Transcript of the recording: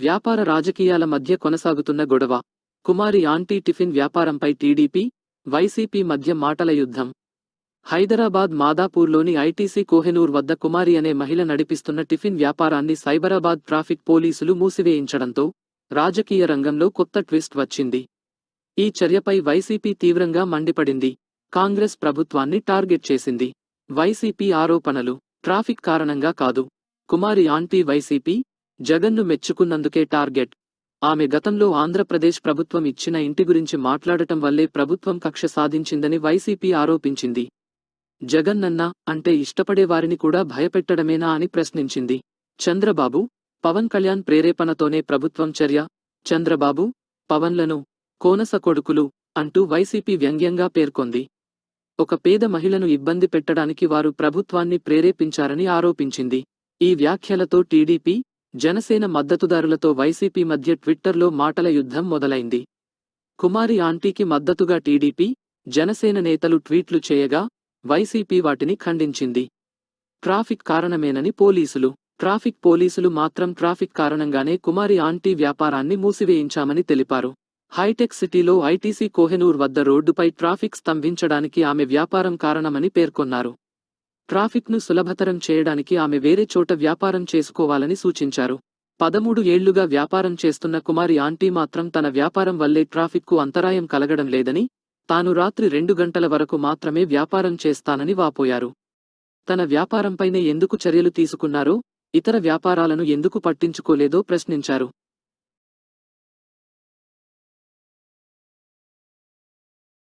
వ్యాపార రాజకీయాల మధ్య కొనసాగుతున్న గొడవ. కుమారి ఆంటీ టిఫిన్ వ్యాపారంపై టీడీపీ, వైసీపీ మధ్య మాటల యుద్ధం. హైదరాబాద్ మాదాపూర్లోని ఐటీసీ కోహెనూర్ వద్ద కుమారి అనే మహిళ నడిపిస్తున్న టిఫిన్ వ్యాపారాన్ని సైబరాబాద్ ట్రాఫిక్ పోలీసులు మూసివేయించడంతో రాజకీయ రంగంలో కొత్త ట్విస్ట్ వచ్చింది. ఈ చర్యపై వైసీపీ తీవ్రంగా మండిపడింది. కాంగ్రెస్ ప్రభుత్వాన్ని టార్గెట్ చేసింది. వైసీపీ ఆరోపణలు ట్రాఫిక్ కారణంగా కాదు. కుమారి ఆంటీ వైసీపీ, జగన్ను మెచ్చుకున్నందుకే టార్గెట్. ఆమె గతంలో ఆంధ్రప్రదేశ్ ప్రభుత్వం ఇచ్చిన ఇంటి గురించి మాట్లాడటం వల్లే ప్రభుత్వం కక్ష సాధించిందని వైసీపీ ఆరోపించింది. జగన్నన్న అంటే ఇష్టపడేవారిని కూడా భయపెట్టడమేనా అని ప్రశ్నించింది. చంద్రబాబు, పవన్ కళ్యాణ్ ప్రేరేపణతోనే ప్రభుత్వం చర్య, చంద్రబాబు, పవన్లను కోనస కొడుకులు అంటూ వైసీపీ వ్యంగ్యంగా పేర్కొంది. ఒక పేద మహిళను ఇబ్బంది పెట్టడానికి వారు ప్రభుత్వాన్ని ప్రేరేపించారని ఆరోపించింది. ఈ వ్యాఖ్యలతో టీడీపీ, జనసేన మద్దతుదారులతో వైసీపీ మధ్య ట్విట్టర్లో మాటల యుద్ధం మొదలైంది. కుమారి ఆంటీకి మద్దతుగా టీడీపీ, జనసేన నేతలు ట్వీట్లు చేయగా వైసీపీ వాటిని ఖండించింది. ట్రాఫిక్ కారణమేనని ట్రాఫిక్ పోలీసులు మాత్రం ట్రాఫిక్ కారణంగానే కుమారి ఆంటీ వ్యాపారాన్ని మూసివేయించామని తెలిపారు. హైటెక్ సిటీలో ఐటీసీ కోహెనూర్ వద్ద రోడ్డుపై ట్రాఫిక్ స్తంభించడానికి ఆమె వ్యాపారం కారణమని పేర్కొన్నారు. ట్రాఫిక్ను సులభతరం చేయడానికి ఆమె వేరే చోట వ్యాపారం చేసుకోవాలని సూచించారు. 13 ఏళ్లుగా వ్యాపారం చేస్తున్న కుమారి ఆంటీ మాత్రం తన వ్యాపారం వల్లే ట్రాఫిక్కు అంతరాయం కలగడం లేదని, తాను రాత్రి 2 గంటల వరకు మాత్రమే వ్యాపారం చేస్తానని వాపోయారు. తన వ్యాపారంపైనే ఎందుకు చర్యలు తీసుకున్నారో, ఇతర వ్యాపారాలను ఎందుకు పట్టించుకోలేదో ప్రశ్నించారు.